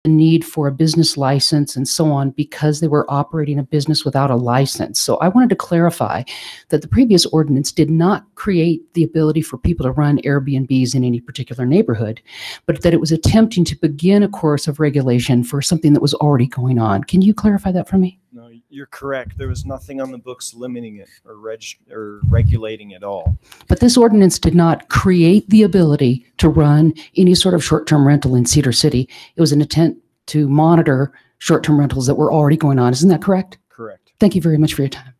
the need for a business license and so on because they were operating a business without a license. So I wanted to clarify that the previous ordinance did not create the ability for people to run Airbnbs in any particular neighborhood, but that it was attempting to begin a course of regulation for something that was already going on. Can you clarify that for me? No, you're correct. There was nothing on the books limiting it or regulating it all. But this ordinance did not create the ability to run any sort of short-term rental in Cedar City. It was an attempt to monitor short-term rentals that were already going on. Isn't that correct? Correct. Thank you very much for your time.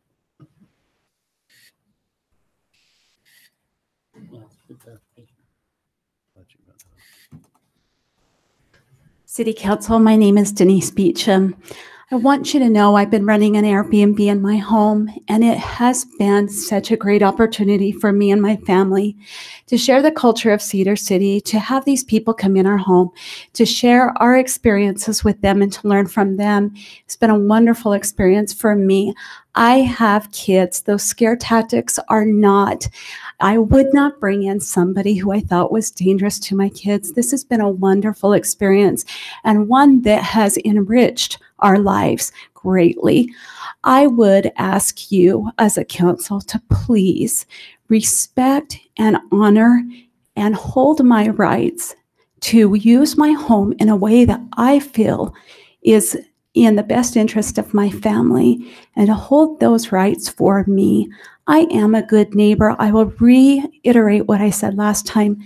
City Council, my name is Denise Beecham. I want you to know I've been running an Airbnb in my home, and it has been such a great opportunity for me and my family to share the culture of Cedar City, to have these people come in our home, to share our experiences with them and to learn from them. It's been a wonderful experience for me. I have kids. Those scare tactics are not. I would not bring in somebody who I thought was dangerous to my kids. This has been a wonderful experience and one that has enriched our lives greatly. I would ask you as a council to please respect and honor and hold my rights to use my home in a way that I feel is in the best interest of my family, and to hold those rights for me. I am a good neighbor. I will reiterate what I said last time.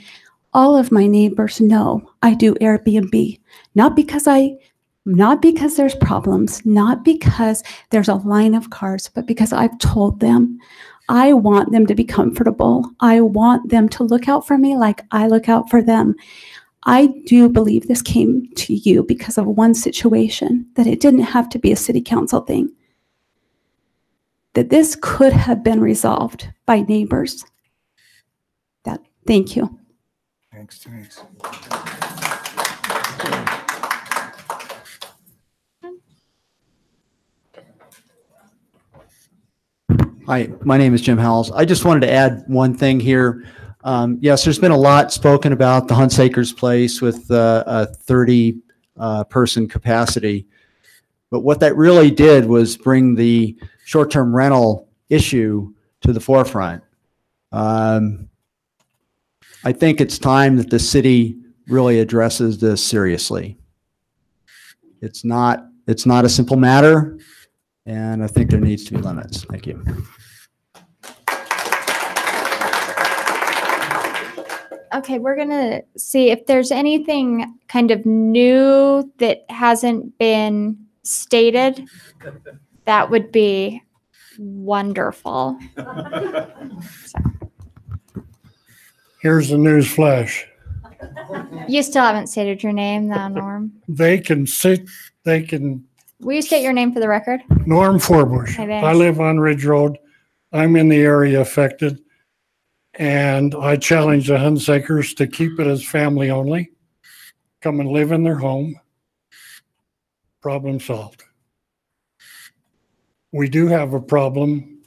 All of my neighbors know I do Airbnb, not because there's problems, not because there's a line of cars, but because I've told them. I want them to be comfortable. I want them to look out for me like I look out for them. I do believe this came to you because of one situation, that it didn't have to be a city council thing, that this could have been resolved by neighbors. Thank you. Thanks. Hi, my name is Jim Howells. I just wanted to add one thing here. Yes, there's been a lot spoken about the Hunsaker's place with a 30-person capacity. But what that really did was bring the short-term rental issue to the forefront. I think it's time that the city really addresses this seriously. It's not a simple matter, and I think there needs to be limits. Thank you. Okay, we're gonna see if there's anything kind of new that hasn't been stated. That would be wonderful. Here's the news flash. You still haven't stated your name, though, Norm. Will you state your name for the record? Norm Forbush. Hi, I live on Ridge Road. I'm in the area affected. And I challenge the Hunsakers to keep it as family only. Come and live in their home. Problem solved. We do have a problem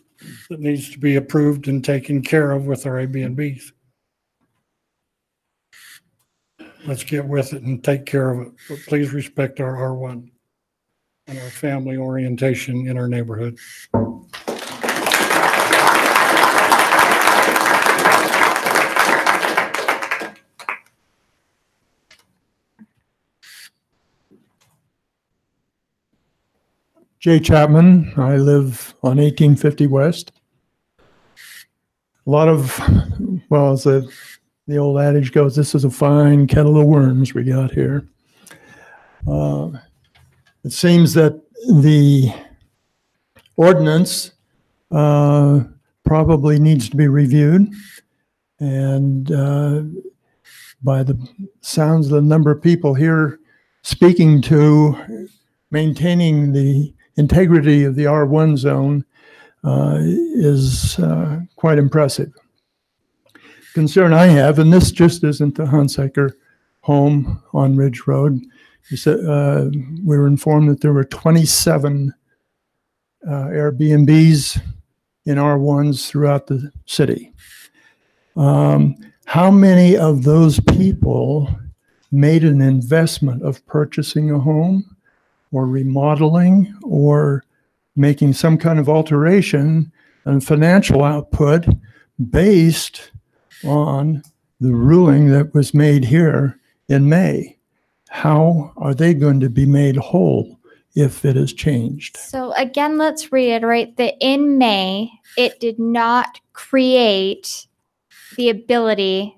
that needs to be approved and taken care of with our Airbnbs. Let's get with it and take care of it. But please respect our R1 and our family orientation in our neighborhood. Jay Chapman. I live on 1850 West. A lot of, well, as the old adage goes, this is a fine kettle of worms we got here. It seems that the ordinance probably needs to be reviewed, and by the sounds of the number of people here speaking to maintaining the integrity of the R1 zone is quite impressive. Concern I have, and this just isn't the Hunsaker home on Ridge Road. You said, we were informed that there were 27 Airbnbs in R1s throughout the city. How many of those people made an investment of purchasing a home or remodeling or making some kind of alteration and financial output based on the ruling that was made here in May. How are they going to be made whole if it is changed? So again, let's reiterate that in May, it did not create the ability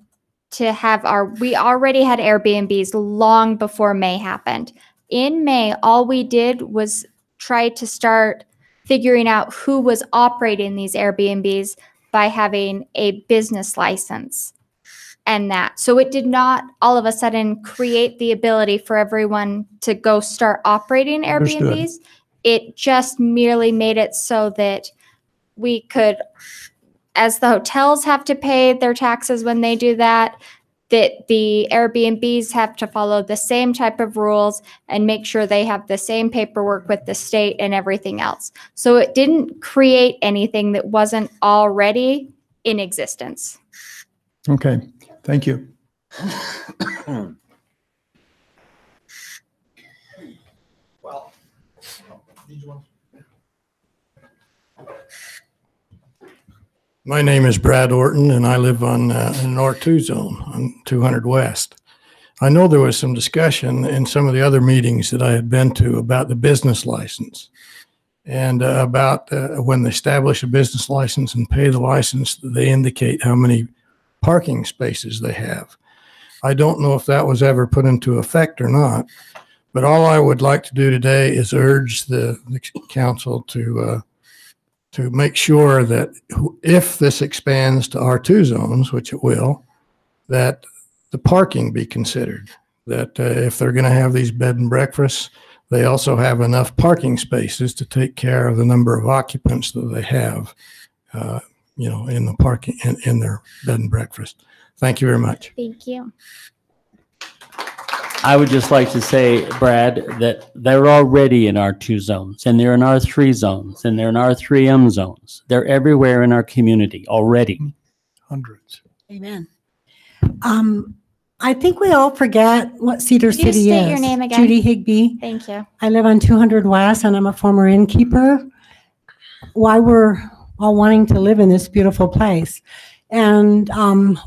to have we already had Airbnbs long before May happened. In May, all we did was try to start figuring out who was operating these Airbnbs by having a business license and that. So it did not all of a sudden create the ability for everyone to go start operating Airbnbs. Understood. It just merely made it so that we could, as the hotels have to pay their taxes when they do that the Airbnbs have to follow the same type of rules and make sure they have the same paperwork with the state and everything else. So it didn't create anything that wasn't already in existence. Okay, thank you. My name is Brad Orton, and I live on in an R2 zone on 200 West. I know there was some discussion in some of the other meetings that I had been to about the business license and about when they establish a business license and pay the license, they indicate how many parking spaces they have. I don't know if that was ever put into effect or not, but all I would like to do today is urge the council to make sure that if this expands to R2 zones, which it will, that the parking be considered, that if they're going to have these bed and breakfasts, they also have enough parking spaces to take care of the number of occupants that they have, in the parking, in their bed and breakfast. Thank you very much. Thank you. I would just like to say, Brad, that they're already in R2 zones, and they're in R3 zones, and they're in R3M zones. They're everywhere in our community already. Hundreds. Amen. I think we all forget what Cedar Could you City state is. your name again? Judy Higbee. Thank you. I live on 200 West, and I'm a former innkeeper. Why we're all wanting to live in this beautiful place. And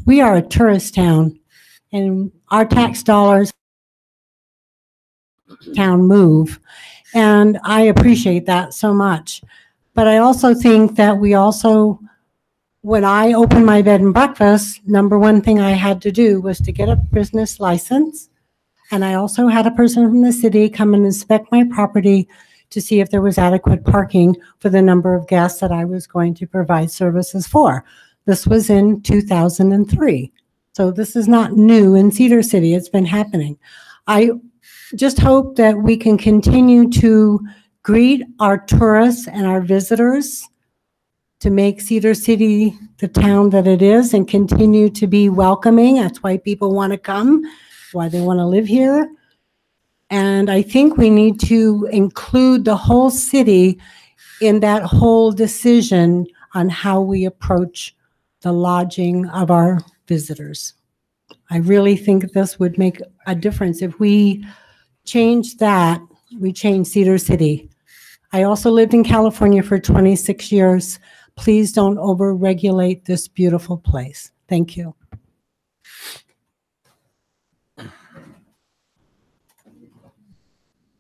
we are a tourist town, and our tax dollars town move. And I appreciate that so much. But I also think that when I opened my bed and breakfast, number one thing I had to do was to get a business license. And I also had a person from the city come and inspect my property to see if there was adequate parking for the number of guests that I was going to provide services for. This was in 2003. So this is not new in Cedar City. It's been happening. I just hope that we can continue to greet our tourists and our visitors to make Cedar City the town that it is and continue to be welcoming. That's why people want to come, why they want to live here. And I think we need to include the whole city in that whole decision on how we approach the lodging of our visitors. I really think this would make a difference. If we change that, we change Cedar City. I also lived in California for 26 years. Please don't over-regulate this beautiful place. Thank you.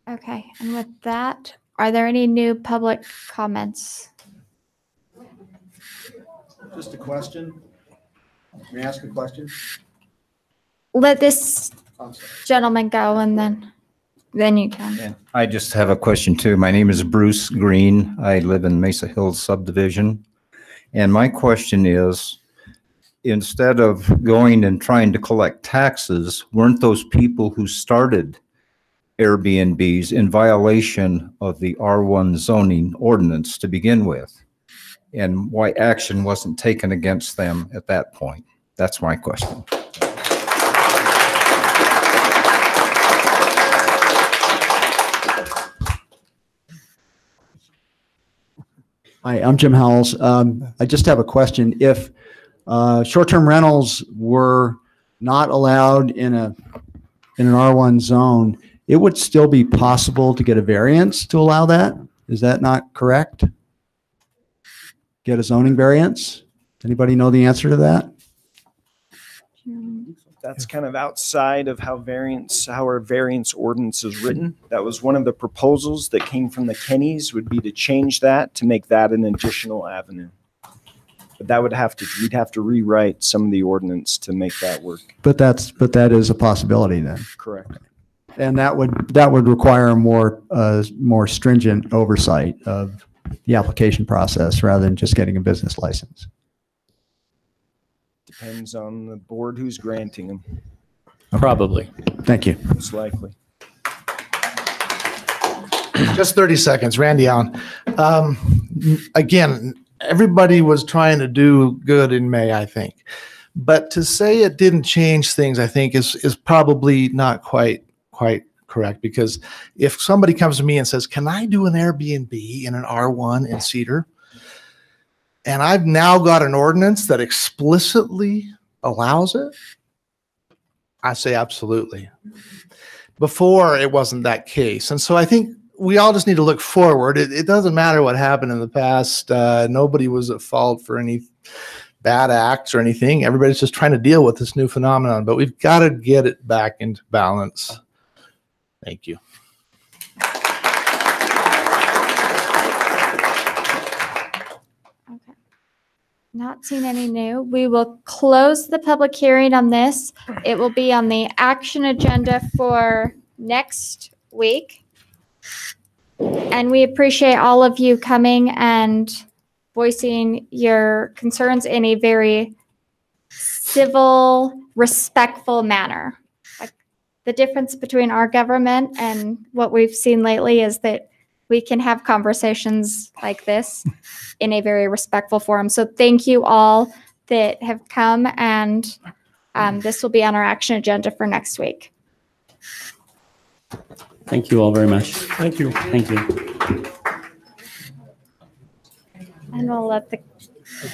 Okay, and with that, are there any new public comments? Just a question. May I ask a question? Let this gentleman go and then you can. Yeah, I just have a question too. My name is Bruce Green. I live in Mesa Hills subdivision. And my question is, instead of going and trying to collect taxes, weren't those people who started Airbnbs in violation of the R1 zoning ordinance to begin with? And why action wasn't taken against them at that point? That's my question. Hi, I'm Jim Howells. I just have a question. If short-term rentals were not allowed in in an R1 zone, it would still be possible to get a variance to allow that. Is that not correct? Get a zoning variance? Anybody know the answer to that? That's kind of outside of how our variance ordinance is written. That was one of the proposals that came from the Kennys, would be to change that to make that an additional avenue. But we'd have to rewrite some of the ordinance to make that work. But that is a possibility then. Correct. And that would require more stringent oversight of the application process rather than just getting a business license. Depends on the board who's granting them. Probably. Thank you. Most likely. Just 30 seconds, Randy Allen. Again, everybody was trying to do good in May, I think. But to say it didn't change things, I think is probably not quite correct, because if somebody comes to me and says, can I do an Airbnb in an R1 in Cedar? And I've now got an ordinance that explicitly allows it, I say absolutely. Before, it wasn't that case. And so I think we all just need to look forward. It doesn't matter what happened in the past. Nobody was at fault for any bad acts or anything. Everybody's just trying to deal with this new phenomenon, but we've got to get it back into balance. Thank you. Okay. Not seen any new. We will close the public hearing on this. It will be on the action agenda for next week. And we appreciate all of you coming and voicing your concerns in a very civil, respectful manner. Like, the difference between our government and what we've seen lately is that we can have conversations like this in a very respectful forum. So thank you all that have come, and this will be on our action agenda for next week. Thank you all very much. Thank you. Thank you. And we'll let the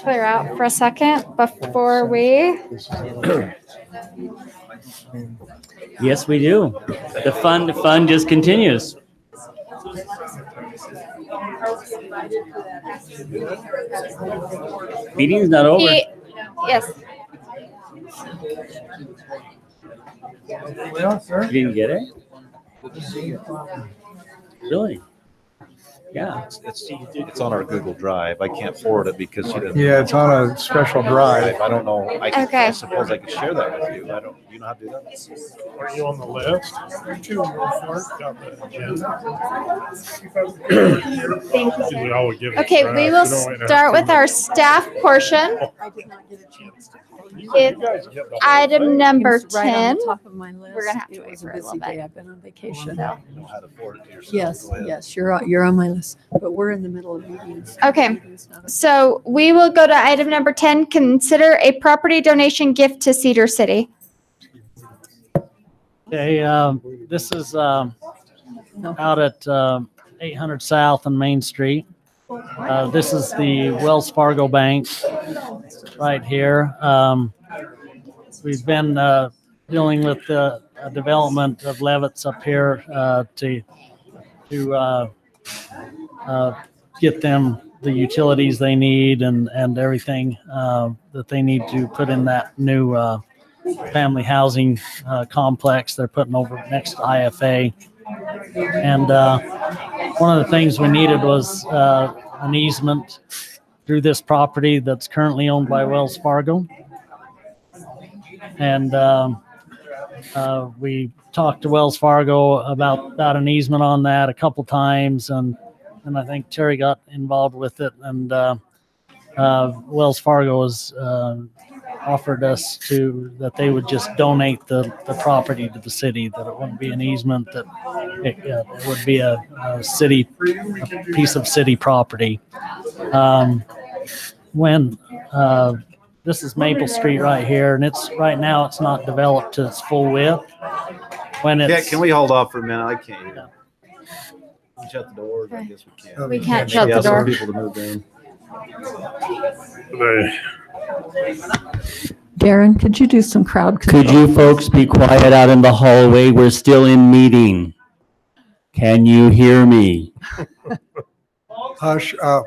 clear out for a second before we. Yes, we do. The fun just continues. Meeting's not over. Yes. You didn't get it? Really? Yeah. It's on our Google Drive. I can't forward it because you didn't. Yeah, it's on a special drive. I don't know. Okay. I suppose I could share that with you. You know how to do that? Are you on the list? Thank you, sir. We always give it a Okay, try. we will start with our staff portion. It's item number 10. We're gonna have to wait for a little bit. I've been on vacation. So. You know how to forward it to yourself. Yes, Go ahead. yes, you're on my list, but we're in the middle of meetings. Okay, so we will go to item number 10, consider a property donation gift to Cedar City. Okay, this is out at 800 South and Main Street. This is the Wells Fargo Bank right here. We've been dealing with the development of Levitt's up here to get them the utilities they need and everything that they need to put in that new family housing complex they're putting over next to IFA. And one of the things we needed was an easement through this property that's currently owned by Wells Fargo. And we talked to Wells Fargo about an easement on that a couple times, and I think Terry got involved with it, and Wells Fargo has offered us that they would just donate the property to the city, that it wouldn't be an easement, that it would be a piece of city property. This is Maple Street right here, and right now it's not developed to its full width. Can we hold off for a minute? I can't hear. Shut the doors. I guess we can't. We can't shut the door. People to move in. Darren, could you do some crowd control? Could you folks be quiet out in the hallway? We're still in meeting. Can you hear me? Hush up.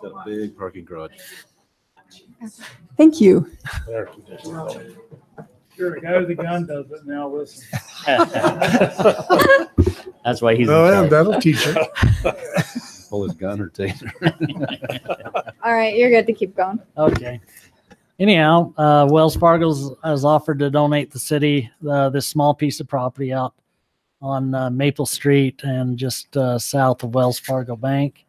Got a big parking garage. Thank you. Sure, the guy with the gun does it now, listen. That's why he's. Oh, yeah, that'll teach her. Pull his gun or taser. All right, you're good to keep going. Okay. Anyhow, Wells Fargo has offered to donate the city this small piece of property out on Maple Street and just south of Wells Fargo Bank.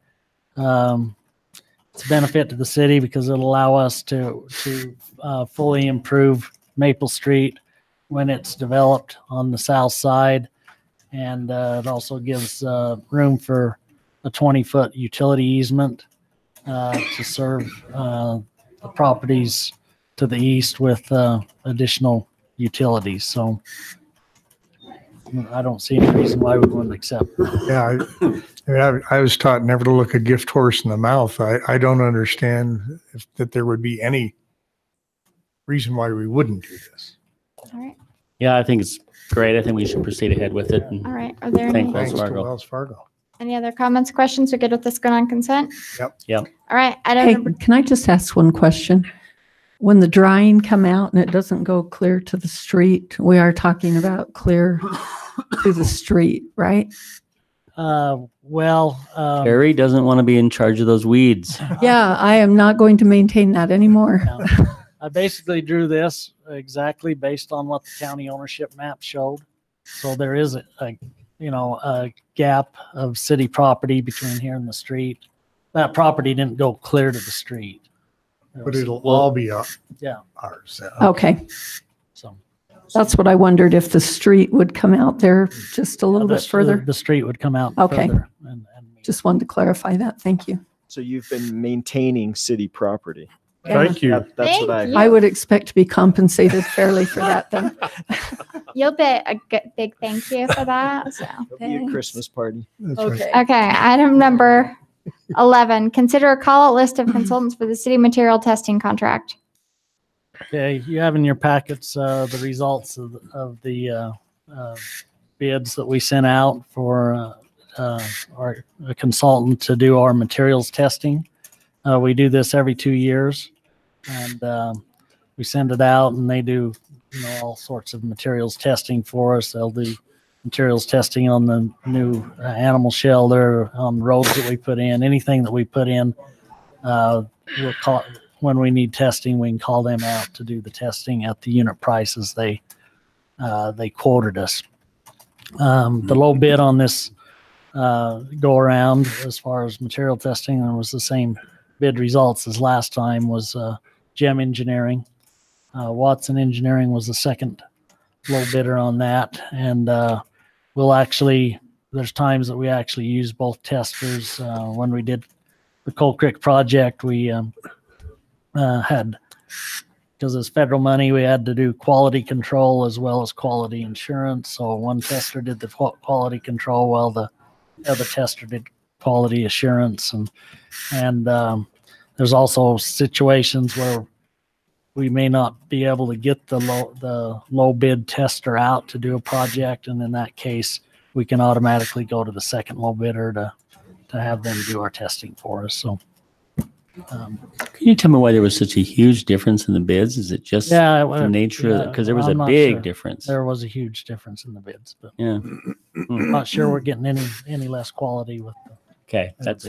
It's a benefit to the city because it'll allow us to fully improve Maple Street when it's developed on the south side. And it also gives room for a 20-foot utility easement to serve the properties to the east with additional utilities. So I don't see any reason why we wouldn't accept. Yeah, I was taught never to look a gift horse in the mouth. I don't understand that there would be any reason why we wouldn't do this. All right. Yeah, I think it's great. I think we should proceed ahead with it. And All right. Are there thank any, Wells Thanks to Fargo. Wells Fargo. any other comments, questions? We're good with this going on consent? Yep. Yep. All right. Item Hey, number can I just ask one question? When the drying come out and it doesn't go clear to the street, we are talking about clear to the street, right? Harry doesn't want to be in charge of those weeds. Yeah, I am not going to maintain that anymore. I basically drew this exactly based on what the county ownership map showed. So there is a gap of city property between here and the street. That property didn't go clear to the street. But it'll all be ours. Okay. So That's what I wondered, if the street would come out there just a little bit further. The street would come out Okay. further. Just wanted to clarify that. Thank you. So you've been maintaining city property. Thank you. That's what I. I would expect to be compensated fairly for that then. You'll get a big thank you for that. So. It'll be a Christmas party. That's Okay. Okay, item number 11, consider a call-out list of consultants for the city material testing contract. Okay, you have in your packets the results of the bids that we sent out for our consultant to do our materials testing. We do this every 2 years, and we send it out, and they do all sorts of materials testing for us. They'll do materials testing on the new animal shelter, on roads that we put in, anything that we put in. We'll call when we need testing, we can call them out to do the testing at the unit prices they quoted us. The low bid on this go around as far as material testing, and was the same bid results as last time, was Gem Engineering. Watson Engineering was the second low bidder on that, and there's times that we actually use both testers. When we did the Coal Creek project, we had, because it's federal money, we had to do quality control as well as quality insurance. So one tester did the quality control while the other tester did quality assurance. And there's also situations where we may not be able to get the low bid tester out to do a project. And in that case, we can automatically go to the second low bidder to have them do our testing for us. So, Can you tell me why there was such a huge difference in the bids? Is it just the nature? Because there was I'm a not big sure. difference. There was a huge difference in the bids, but Yeah. I'm not sure we're getting any less quality with the Okay, that's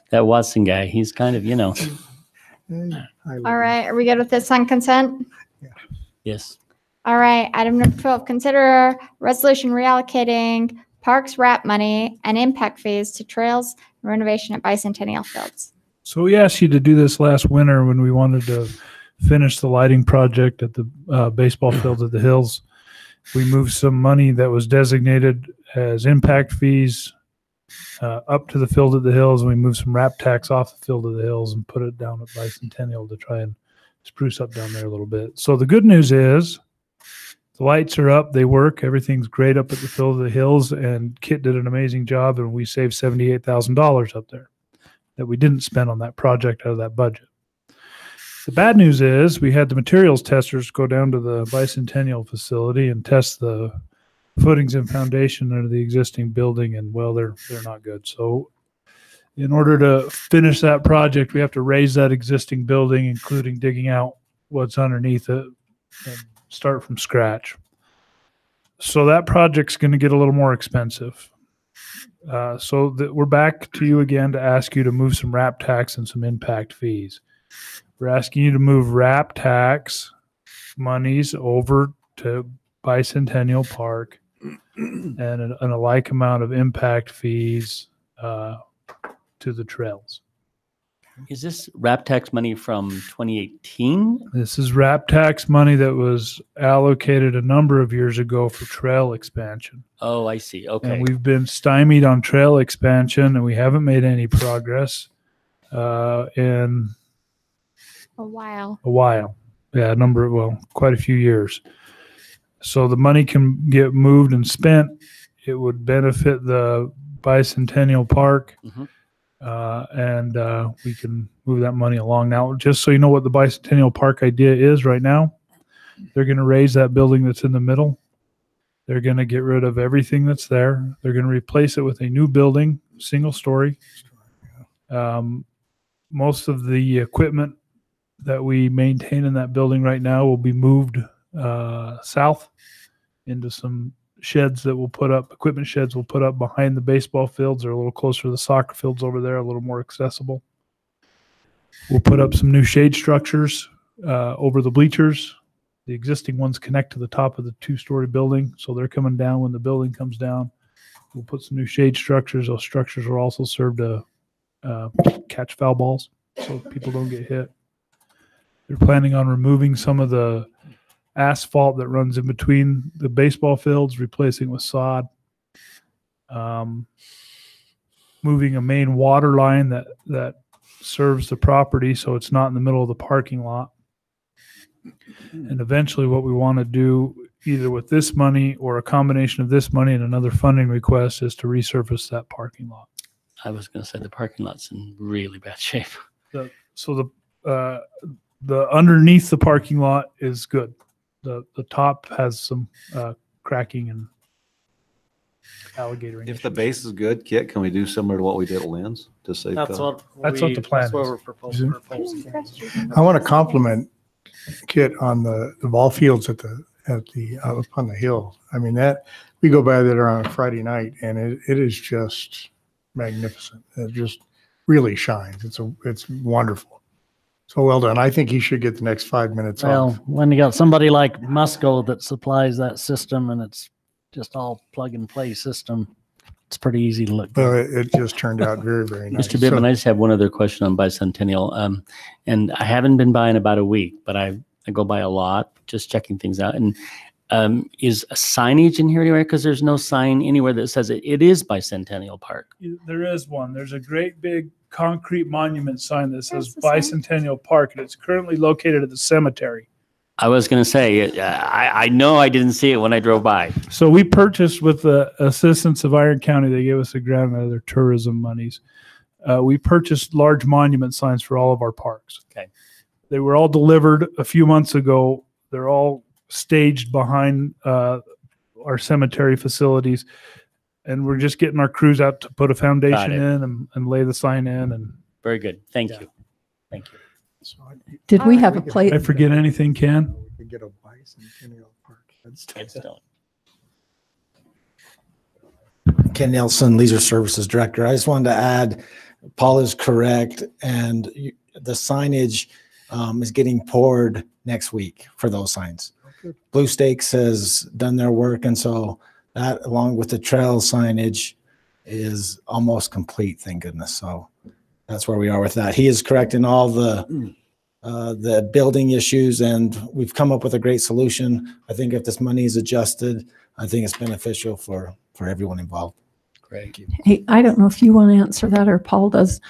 that Watson guy. He's kind of, All right, are we good with this on consent? yes. All right, item number 12, consider a resolution reallocating parks wrap money and impact fees to trails and renovation at Bicentennial Fields. So we asked you to do this last winter when we wanted to finish the lighting project at the baseball fields at the Hills. We moved some money that was designated as impact fees up to the field at the Hills, and we moved some wrap tax off the field of the Hills and put it down at Bicentennial to try and spruce up down there a little bit. So the good news is the lights are up, they work, everything's great up at the field of the Hills, and Kit did an amazing job, and we saved $78,000 up there. that we didn't spend on that project out of that budget. The bad news is we had the materials testers go down to the Bicentennial facility and test the footings and foundation of the existing building, and well, they're not good. So in order to finish that project, we have to raise that existing building, including digging out what's underneath it and start from scratch. So that project's going to get a little more expensive. So that we're back to you again to ask you to move some RAP tax and some impact fees. We're asking you to move RAP tax monies over to Bicentennial Park and a like amount of impact fees to the trails. Is this RAP tax money from 2018? This is RAP tax money that was allocated a number of years ago for trail expansion. Oh, I see. Okay. And we've been stymied on trail expansion, and we haven't made any progress in A while. a while. Yeah, quite a few years. So the money can get moved and spent. It would benefit the Bicentennial Park. Mhm. And we can move that money along. Now, just so you know what the Bicentennial Park idea is right now, they're going to raise that building that's in the middle. They're going to get rid of everything that's there. They're going to replace it with a new building, single story. Most of the equipment that we maintain in that building right now will be moved south into some sheds that we'll put up, equipment sheds we'll put up behind the baseball fields. They're a little closer to the soccer fields over there, a little more accessible. We'll put up some new shade structures over the bleachers. The existing ones connect to the top of the two-story building, so they're coming down when the building comes down. We'll put some new shade structures. Those structures will also serve to catch foul balls so people don't get hit. They're planning on removing some of the asphalt that runs in between the baseball fields, replacing with sod. Moving a main water line that serves the property so it's not in the middle of the parking lot. And eventually what we want to do, either with this money or a combination of this money and another funding request, is to resurface that parking lot. I was going to say the parking lot's in really bad shape. So the underneath the parking lot is good. The top has some cracking and alligatoring. If the base is good, Kit, can we do similar to what we did at Lynn's to save? That's what the plan That's what is. we're proposing. I want to compliment Kit on the ball fields at the up on the hill. I mean, that we go by there on a Friday night, and it is just magnificent. It just really shines. It's wonderful. So well done. I think he should get the next 5 minutes Well, off. when you got somebody like Musco that supplies that system and it's just all plug and play system, it's pretty easy to look Well, good. it just turned out very, very nice. Mr. Bittman, I just have one other question on Bicentennial. And I haven't been by in about a week, but I go by a lot, just checking things out. And is a signage in here anywhere? Because there's no sign anywhere that says it is Bicentennial Park. There is one. There's a great big concrete monument sign that says Where's the sign? Bicentennial Park, and it's currently located at the cemetery. I was going to say, I know I didn't see it when I drove by. So we purchased, with the assistance of Iron County, they gave us a grant out of their tourism monies. We purchased large monument signs for all of our parks. Okay. They were all delivered a few months ago. They're all staged behind our cemetery facilities. And we're just getting our crews out to put a foundation in and lay the sign in. And Very good. Thank Yeah. you. Thank you. Did we have a place? I forget anything, Ken? We could get a Bicentennial Park. Headstone. Ken Nelson, Leisure Services Director. I just wanted to add, Paul is correct, and the signage is getting poured next week for those signs. Blue Stakes has done their work, and so that, along with the trail signage, is almost complete, thank goodness. So that's where we are with that. He is correct in all the building issues, and we've come up with a great solution. I think if this money is adjusted, I think it's beneficial for everyone involved. Great. Hey, I don't know if you want to answer that or Paul does.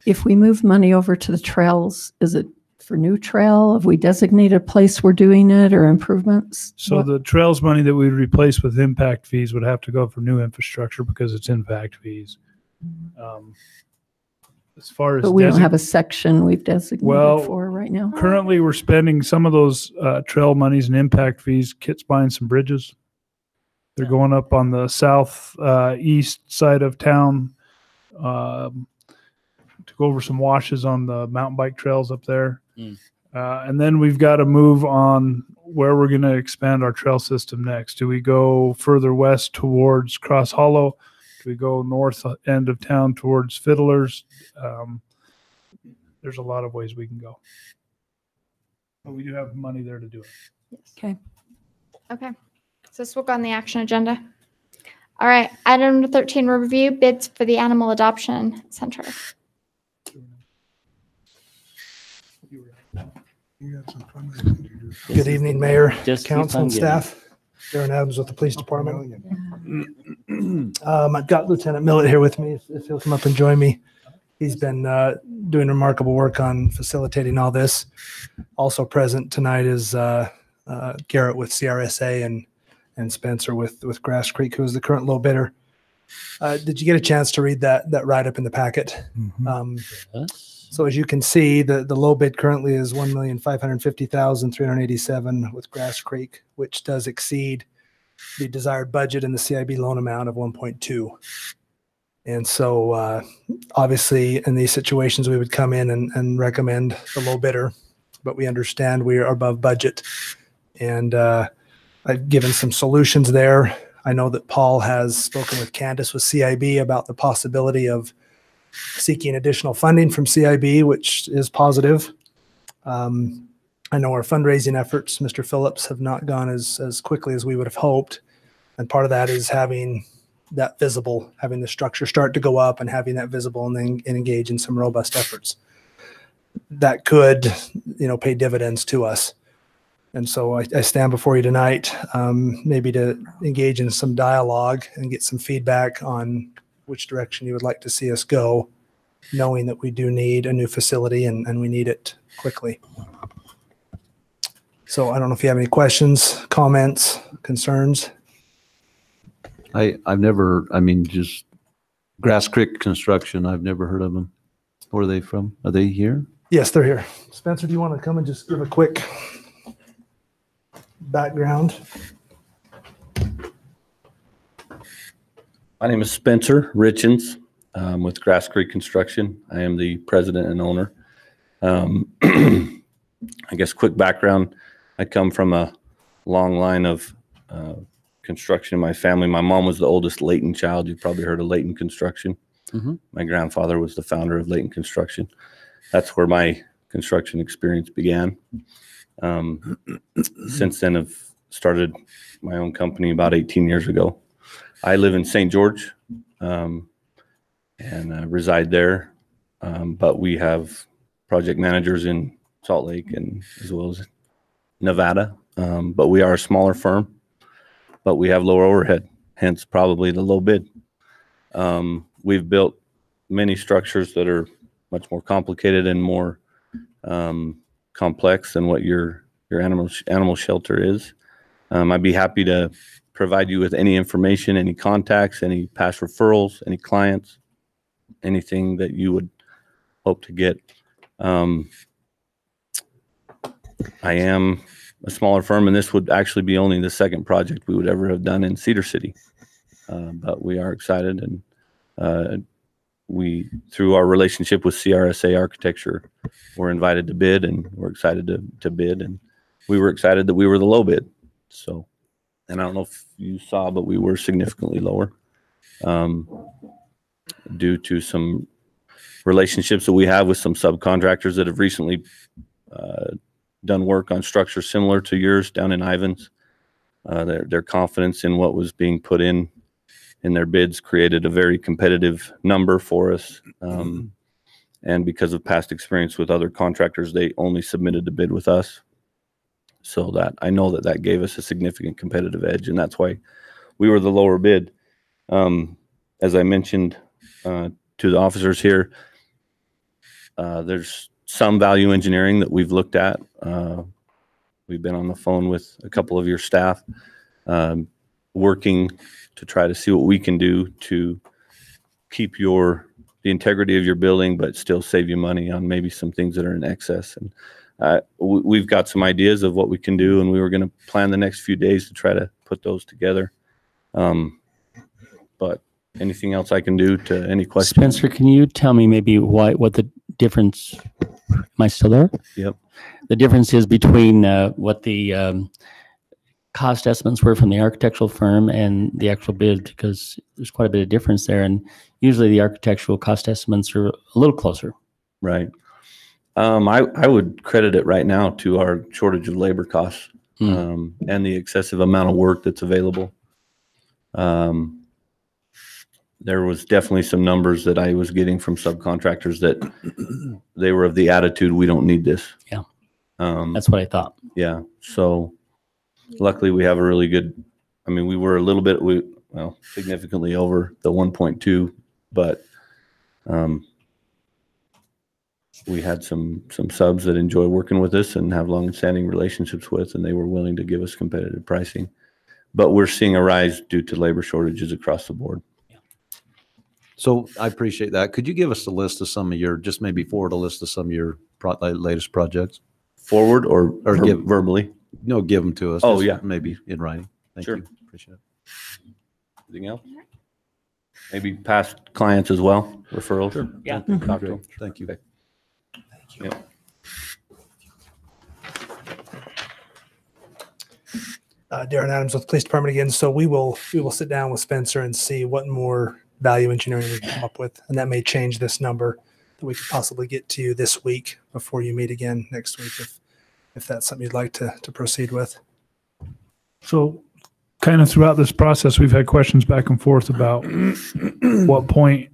If we move money over to the trails, is it for new trail? Have we designated a place we're doing it or improvements? So the trails money that we'd replace with impact fees would have to go for new infrastructure because it's impact fees. as far as But we don't have a section we've designated Well, for right now. currently we're spending some of those trail monies and impact fees. Kit's buying some bridges. They're going up on the south east side of town to go over some washes on the mountain bike trails up there. And then we've got to move on where we're going to expand our trail system next. Do we go further west towards Cross Hollow? Do we go north end of town towards Fiddlers? There's a lot of ways we can go. But we do have money there to do it. Okay. Okay. So this will go on the action agenda. All right. Item number 13, review bids for the Animal Adoption Center. Good evening, Mayor, Just keep Council, on and giving. staff. Darren Adams with the Police Department. I've got Lieutenant Millett here with me. If he'll come up and join me. He's been doing remarkable work on facilitating all this. Also present tonight is Garrett with CRSA and Spencer with Grass Creek, who is the current low bidder. Did you get a chance to read that write-up in the packet? So as you can see, the low bid currently is $1,550,387 with Grass Creek, which does exceed the desired budget and the CIB loan amount of 1.2. And so obviously in these situations, we would come in and recommend the low bidder, but we understand we are above budget. And I've given some solutions there. I know that Paul has spoken with Candace with CIB about the possibility of seeking additional funding from CIB, which is positive. I know our fundraising efforts, Mr. Phillips, have not gone as quickly as we would have hoped. And part of that is having that visible, having the structure start to go up and having that visible, and then engage in some robust efforts. That could, pay dividends to us. And so I stand before you tonight, maybe to engage in some dialogue and get some feedback on which direction you would like to see us go, knowing that we do need a new facility and we need it quickly. So I don't know if you have any questions, comments, concerns. Just Grass Creek Construction, I've never heard of them. Where are they from? Are they here? Yes, they're here. Spencer, do you want to come and just give a quick background? My name is Spencer Richens with Grass Creek Construction. I am the president and owner. I guess quick background, I come from a long line of construction in my family. My mom was the oldest Layton child. You've probably heard of Layton Construction. Mm-hmm. My grandfather was the founder of Layton Construction. That's where my construction experience began. Since then, I've started my own company about 18 years ago. I live in St. George and reside there, but we have project managers in Salt Lake and as well as Nevada. But we are a smaller firm, but we have lower overhead, hence probably the low bid. We've built many structures that are much more complicated and more complex than what your animal shelter is. I'd be happy to provide you with any information, any contacts, any past referrals, any clients, anything that you would hope to get. I am a smaller firm, and this would actually be only the second project we would ever have done in Cedar City. But we are excited, and we, through our relationship with CRSA Architecture, were invited to bid, and we're excited to bid, and we were excited that we were the low bid. So, and I don't know if you saw, but we were significantly lower due to some relationships that we have with some subcontractors that have recently done work on structures similar to yours down in Ivans. Their confidence in what was being put in their bids created a very competitive number for us. And because of past experience with other contractors, they only submitted the bid with us. So that I know that gave us a significant competitive edge, and that's why we were the lower bid. As I mentioned to the officers here, there's some value engineering that we've looked at. We've been on the phone with a couple of your staff, working to try to see what we can do to keep your the integrity of your building, but still save you money on maybe some things that are in excess. And we've got some ideas of what we can do, and we were going to plan the next few days to try to put those together. But anything else I can do to any questions? Spencer, can you tell me maybe what the difference, am I still there? Yep. The difference is between what the cost estimates were from the architectural firm and the actual bid, because there's quite a bit of difference there. And usually the architectural cost estimates are a little closer. Right. I would credit it right now to our shortage of labor costs and the excessive amount of work that's available. There was definitely some numbers that I was getting from subcontractors that they were of the attitude, we don't need this. Yeah. That's what I thought. Yeah. So luckily we have a really good, I mean, we were a little bit, significantly over the 1.2, but we had some subs that enjoy working with us and have long-standing relationships with, and they were willing to give us competitive pricing. But we're seeing a rise due to labor shortages across the board. So I appreciate that. Could you give us a list of some of your, just maybe forward a list of some of your latest projects? Forward or give verbally? No, give them to us. Oh, just yeah. Maybe in writing. Thank Sure. you. Appreciate it. Anything else? Maybe past clients as well, referrals? Sure. Yeah. Talk to Great. them. Thank you. Okay. Yeah. Darren Adams with the Police Department again. So we will sit down with Spencer and see what more value engineering we can come up with, and that may change this number that we could possibly get to you this week before you meet again next week, if that's something you'd like to proceed with. So kind of throughout this process, we've had questions back and forth about what point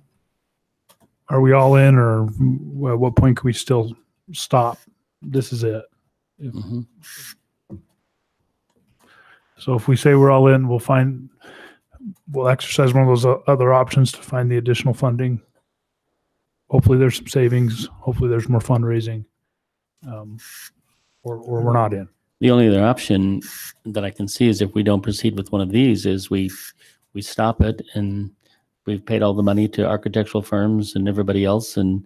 are we all in, or at what point can we still stop? This is it. So if we say we're all in, we'll exercise one of those other options to find the additional funding. Hopefully there's some savings. Hopefully there's more fundraising, or we're not in. The only other option that I can see is if we don't proceed with one of these is we stop it, and we've paid all the money to architectural firms and everybody else, and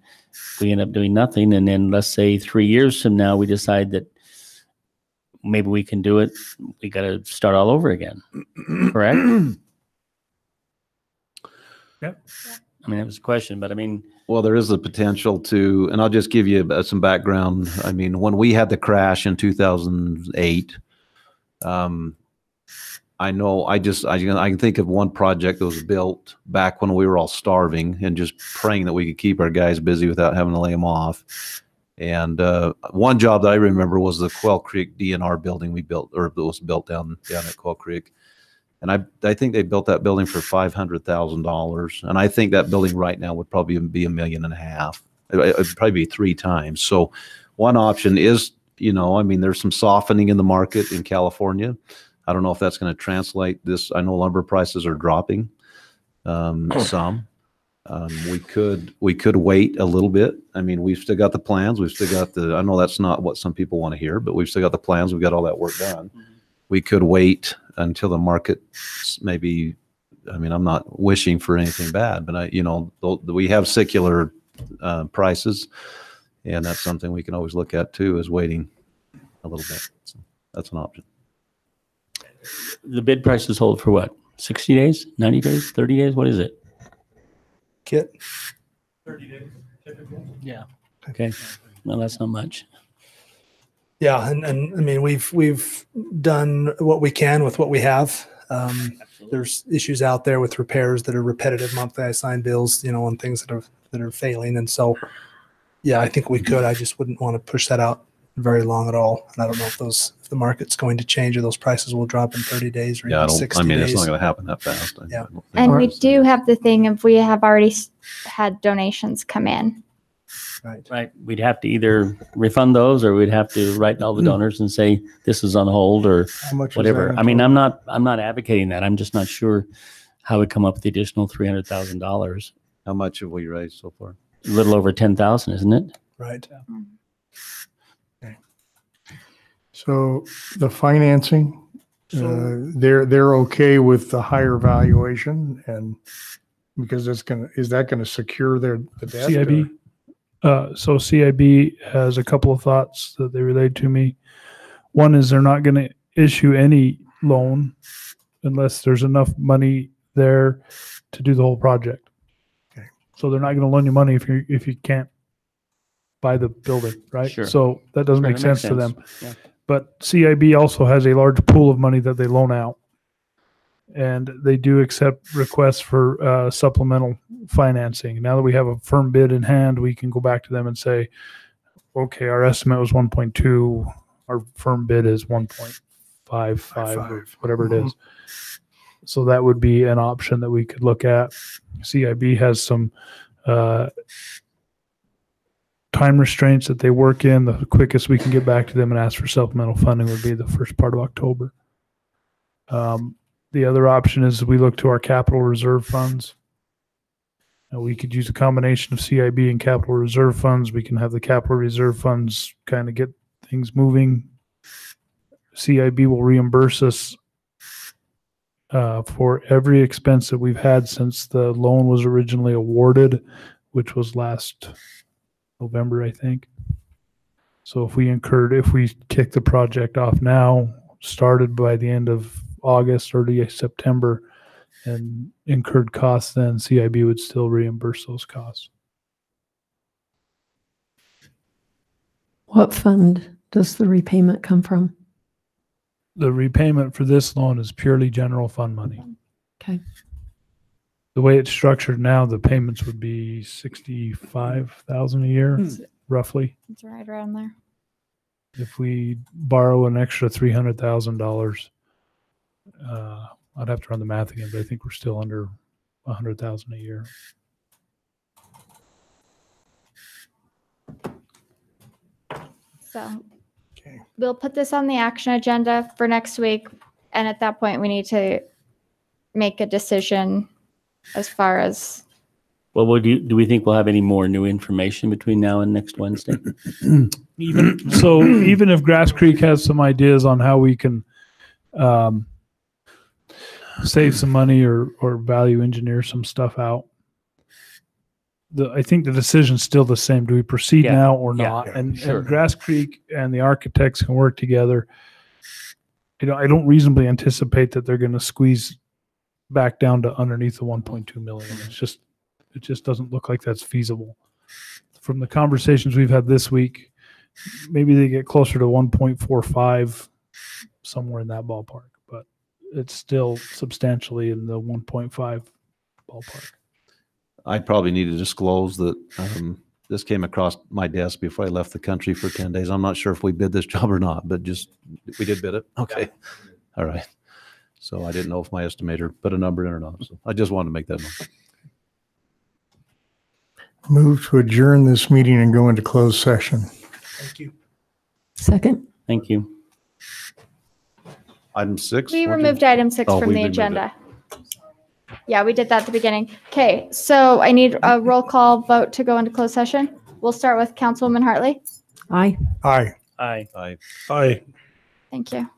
we end up doing nothing. And then let's say 3 years from now, we decide that maybe we can do it. We got to start all over again. Correct? Yep. I mean, that was a question, but I mean, well, there is the potential to, and I'll just give you some background. I mean, when we had the crash in 2008, I can think of one project that was built back when we were all starving and just praying that we could keep our guys busy without having to lay them off. And one job that I remember was the Quail Creek DNR building we built, or it was built down at Quail Creek. And I think they built that building for $500,000. And I think that building right now would probably be $1.5 million. It'd probably be 3 times. So one option is, I mean, there's some softening in the market in California. I don't know if that's going to translate this. I know lumber prices are dropping some. We could wait a little bit. I mean, we've still got the plans. We've still got I know that's not what some people want to hear, but we've still got the plans. We've got all that work done. We could wait until the market maybe, I mean, I'm not wishing for anything bad, but we have secular prices, and that's something we can always look at too, is waiting a little bit. So that's an option. the bid prices hold for what? 60 days, 90 days, 30 days? What is it? Kit? 30 days, typically. Yeah. Okay. Well, that's not much. Yeah, and I mean we've done what we can with what we have. There's issues out there with repairs that are repetitive monthly assigned bills, and things that are failing. And so, yeah, I think we could. I just wouldn't want to push that out very long at all. And I don't know if the market's going to change or those prices will drop in 30 days or even 60 days. It's not going to happen that fast. Yeah. And we do have the thing of we have already had donations come in. Right. We'd have to either refund those, or we'd have to write all the donors and say this is on hold or whatever. I mean, I'm not advocating that. I'm just not sure how we come up with the additional $300,000. How much have we raised so far? A little over 10,000, isn't it? Right. Okay. So the financing, they're okay with the higher valuation, and Because is that gonna secure the debt? CIB. So CIB has a couple of thoughts that they relayed to me. One is they're not going to issue any loan unless there's enough money there to do the whole project. Okay. So they're not going to loan you money if you can't buy the building, right? Sure. So that doesn't Sure, make that makes sense to them. Yeah. But CIB also has a large pool of money that they loan out. And they do accept requests for supplemental financing. Now that we have a firm bid in hand, we can go back to them and say, okay, our estimate was 1.2. Our firm bid is 1.55 or whatever it is. So that would be an option that we could look at. CIB has some time restraints that they work in. The quickest we can get back to them and ask for supplemental funding would be the first part of October. The other option is we look to our capital reserve funds. Now we could use a combination of CIB and capital reserve funds. We can have the capital reserve funds kind of get things moving. CIB will reimburse us for every expense that we've had since the loan was originally awarded, which was last November, I think. So if we kick the project off now, started by the end of August, early September, and incurred costs, then CIB would still reimburse those costs. What fund does the repayment come from? The repayment for this loan is purely general fund money. Okay. The way it's structured now, the payments would be $65,000 a year, roughly. It's right around there. If we borrow an extra $300,000, I'd have to run the math again, but I think we're still under $100,000 a year. So we'll put this on the action agenda for next week. And at that point, we need to make a decision as far as. Well, do we think we'll have any more new information between now and next Wednesday? Even if Grass Creek has some ideas on how we can save some money or value engineer some stuff out, I think the decision's still the same. Do we proceed now or not? And Grass Creek and the architects can work together. I don't reasonably anticipate that they're going to squeeze back down to underneath the 1.2 million. It just doesn't look like that's feasible. From the conversations we've had this week, maybe they get closer to 1.45, somewhere in that ballpark, but it's still substantially in the 1.5 ballpark. I probably need to disclose that this came across my desk before I left the country for 10 days. I'm not sure if we bid this job or not, but we did bid it. Okay. All right. So I didn't know if my estimator put a number in or not. So I just wanted to make that note. Move to adjourn this meeting and go into closed session. Thank you. Second. Thank you. Item 6. We removed item 6 from the agenda. Yeah, we did that at the beginning. Okay, so I need a roll call vote to go into closed session. We'll start with Councilwoman Hartley. Aye. Aye. Aye. Aye. Aye. Thank you.